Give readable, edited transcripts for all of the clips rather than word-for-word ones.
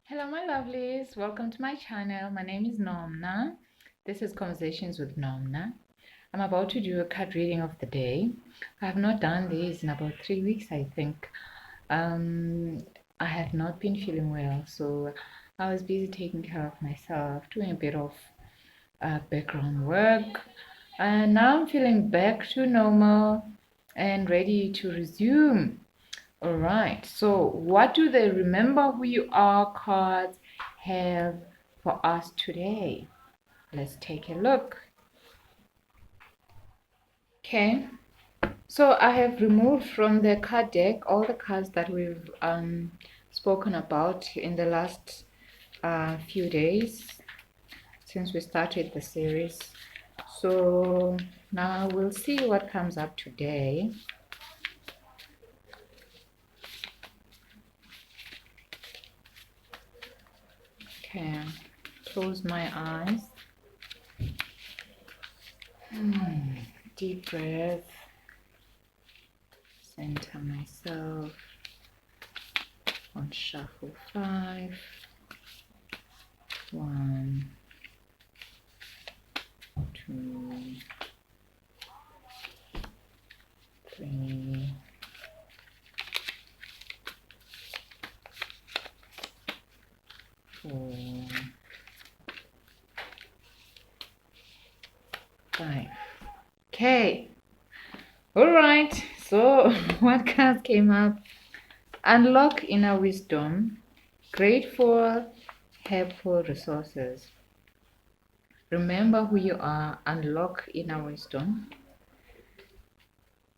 Hello, my lovelies. Welcome to my channel. My name is Nomna. This is Conversations with Nomna. I'm about to do a card reading of the day. I have not done this in about 3 weeks, I think. I had not been feeling well, so I was busy taking care of myself, doing a bit of background work. And now I'm feeling back to normal and ready to resume. All right, so what do the Remember Who You Are cards have for us today? Let's take a look. Okay, so I have removed from the card deck all the cards that we've spoken about in the last few days since we started the series. So now we'll see what comes up today. Okay, close my eyes. Deep breath. Center myself on shuffle 5. 1, 2, 3, 4, 5. Okay. All right. So what cards came up? Unlock inner wisdom. Grateful, helpful resources. Remember who you are. Unlock inner wisdom.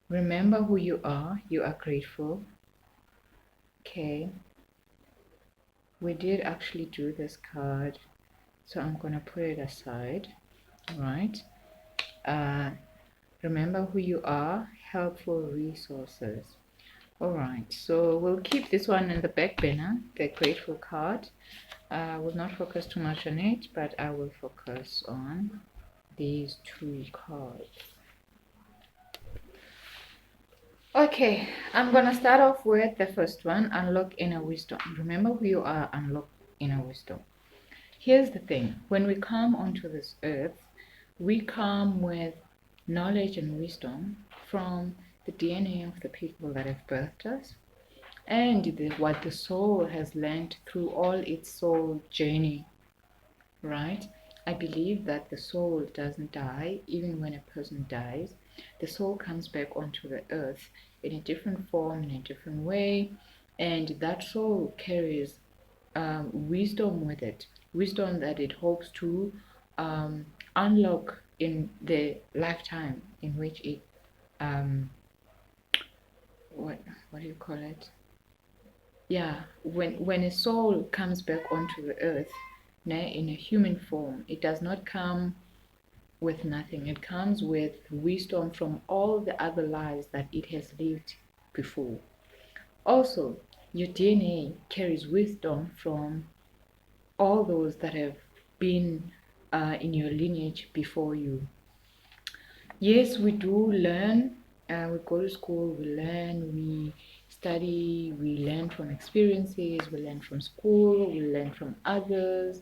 Remember who you are. You are grateful. Okay. We did actually do this card, so I'm gonna put it aside. All right. Remember who you are. Helpful resources. All right, so we'll keep this one in the back burner, the grateful card. I will not focus too much on it, but I will focus on these two cards. Okay, I'm gonna start off with the first one, unlock inner wisdom. Remember who you are, unlock inner wisdom. Here's the thing, when we come onto this earth, we come with knowledge and wisdom from the DNA of the people that have birthed us and what the soul has learned through all its soul journey, right? I believe that the soul doesn't die. Even when a person dies, the soul comes back onto the earth in a different form, in a different way, and that soul carries wisdom with it, wisdom that it hopes to unlock in the lifetime in which it what do you call it? Yeah, when a soul comes back onto the earth, in a human form, it does not come with nothing. It comes with wisdom from all the other lives that it has lived before. Also, your DNA carries wisdom from all those that have been in your lineage before you. Yes, we do learn. We go to school, we learn, we study, we learn from experiences, we learn from school, we learn from others.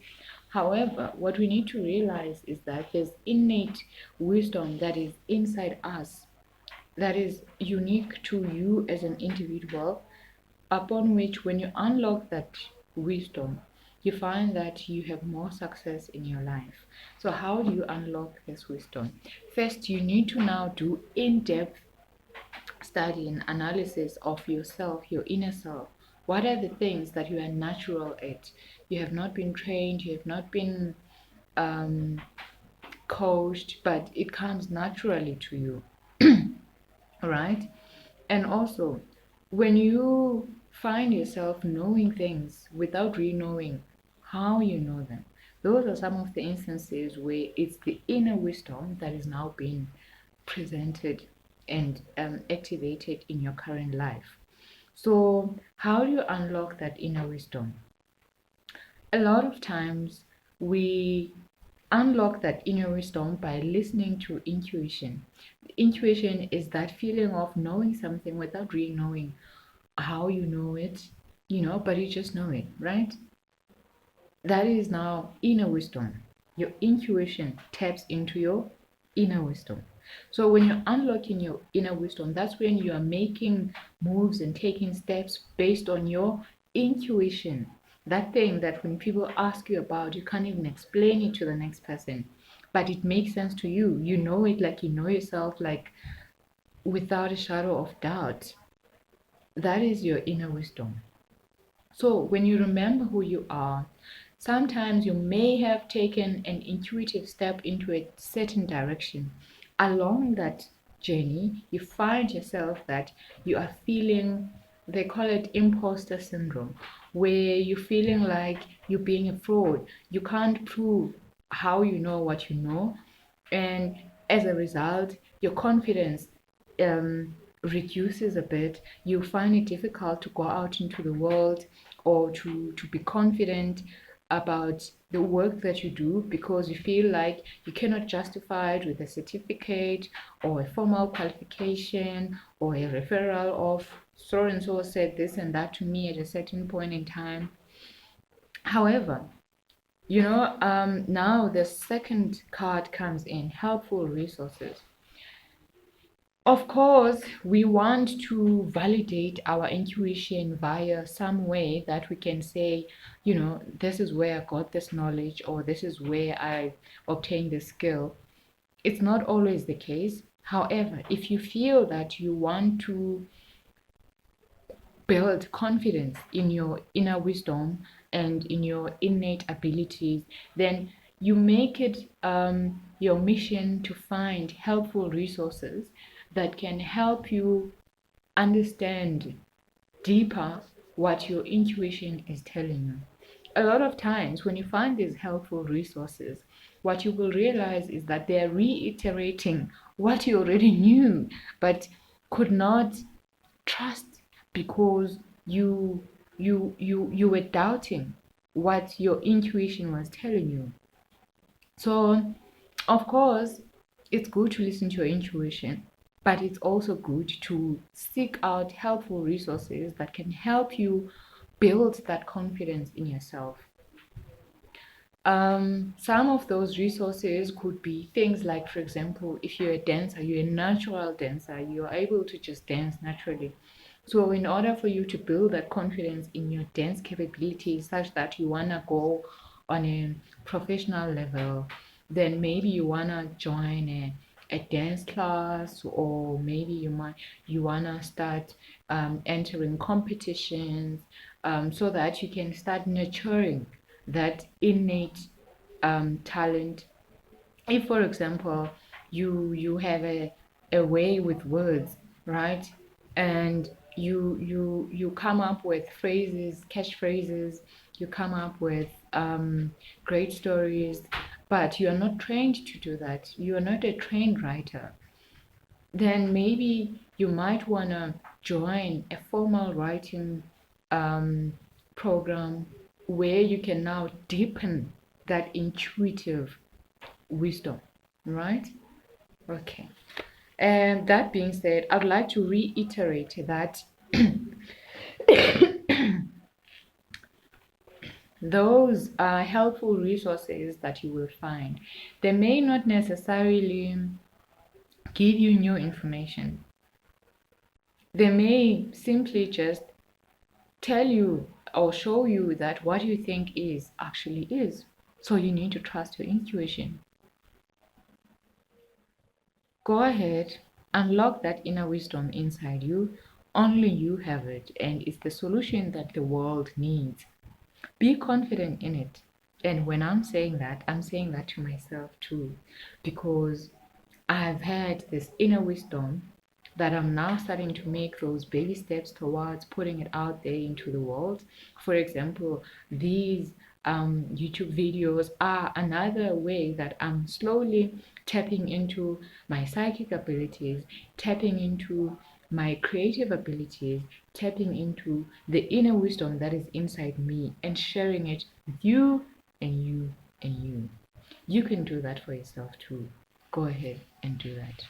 However, what we need to realize is that there's innate wisdom that is inside us, that is unique to you as an individual, upon which, when you unlock that wisdom, you find that you have more success in your life. So how do you unlock this wisdom? First, you need to now do in-depth study and analysis of yourself, your inner self. What are the things that you are natural at? You have not been trained, you have not been coached, but it comes naturally to you. Right? And also, when you find yourself knowing things without really knowing how you know them, those are some of the instances where it's the inner wisdom that is now being presented and activated in your current life. So, how do you unlock that inner wisdom? A lot of times we unlock that inner wisdom by listening to intuition. Intuition is that feeling of knowing something without really knowing how you know it, but you just know it, right? That is now inner wisdom. Your intuition taps into your inner wisdom. So when you're unlocking your inner wisdom, that's when you are making moves and taking steps based on your intuition. That thing that when people ask you about, you can't even explain it to the next person, but it makes sense to you. You know it like you know yourself, like without a shadow of doubt. That is your inner wisdom. So when you remember who you are, sometimes you may have taken an intuitive step into a certain direction. Along that journey, you find yourself that you are feeling, they call it imposter syndrome, where you're feeling like you're being a fraud. You can't prove how you know what you know. And as a result, your confidence reduces a bit. You find it difficult to go out into the world or to be confident about the work that you do because you feel like you cannot justify it with a certificate or a formal qualification or a referral of so and so said this and that to me at a certain point in time. However, now the second card comes in, helpful resources. Of course, we want to validate our intuition via some way that we can say, this is where I got this knowledge or this is where I obtained this skill. It's not always the case. However, if you feel that you want to build confidence in your inner wisdom and in your innate abilities, then you make it your mission to find helpful resources that can help you understand deeper what your intuition is telling you. A lot of times, when you find these helpful resources, what you will realize is that they're reiterating what you already knew but could not trust because you were doubting what your intuition was telling you. So of course it's good to listen to your intuition, but it's also good to seek out helpful resources that can help you build that confidence in yourself. Some of those resources could be things like, for example, if you're a dancer, you're a natural dancer, you're able to just dance naturally. So in order for you to build that confidence in your dance capabilities such that you want to go on a professional level, then maybe you want to join a dance class, or maybe you want to start entering competitions, so that you can start nurturing that innate talent. If, for example, you have a way with words, right, and you come up with phrases, catchphrases, you come up with great stories, but you are not trained to do that, you are not a trained writer, then maybe you might want to join a formal writing program where you can now deepen that intuitive wisdom, right? Okay. And that being said, I'd like to reiterate that those are helpful resources that you will find. They may not necessarily give you new information. They may simply just tell you or show you that what you think is actually is. So you need to trust your intuition. Go ahead, unlock that inner wisdom inside you. Only you have it, and it's the solution that the world needs. Be confident in it. And when I'm saying that to myself too, because I've had this inner wisdom that I'm now starting to make those baby steps towards putting it out there into the world. For example, these YouTube videos are another way that I'm slowly tapping into my psychic abilities, tapping into my creative abilities, tapping into the inner wisdom that is inside me and sharing it with you and you and you. You can do that for yourself too. Go ahead and do that.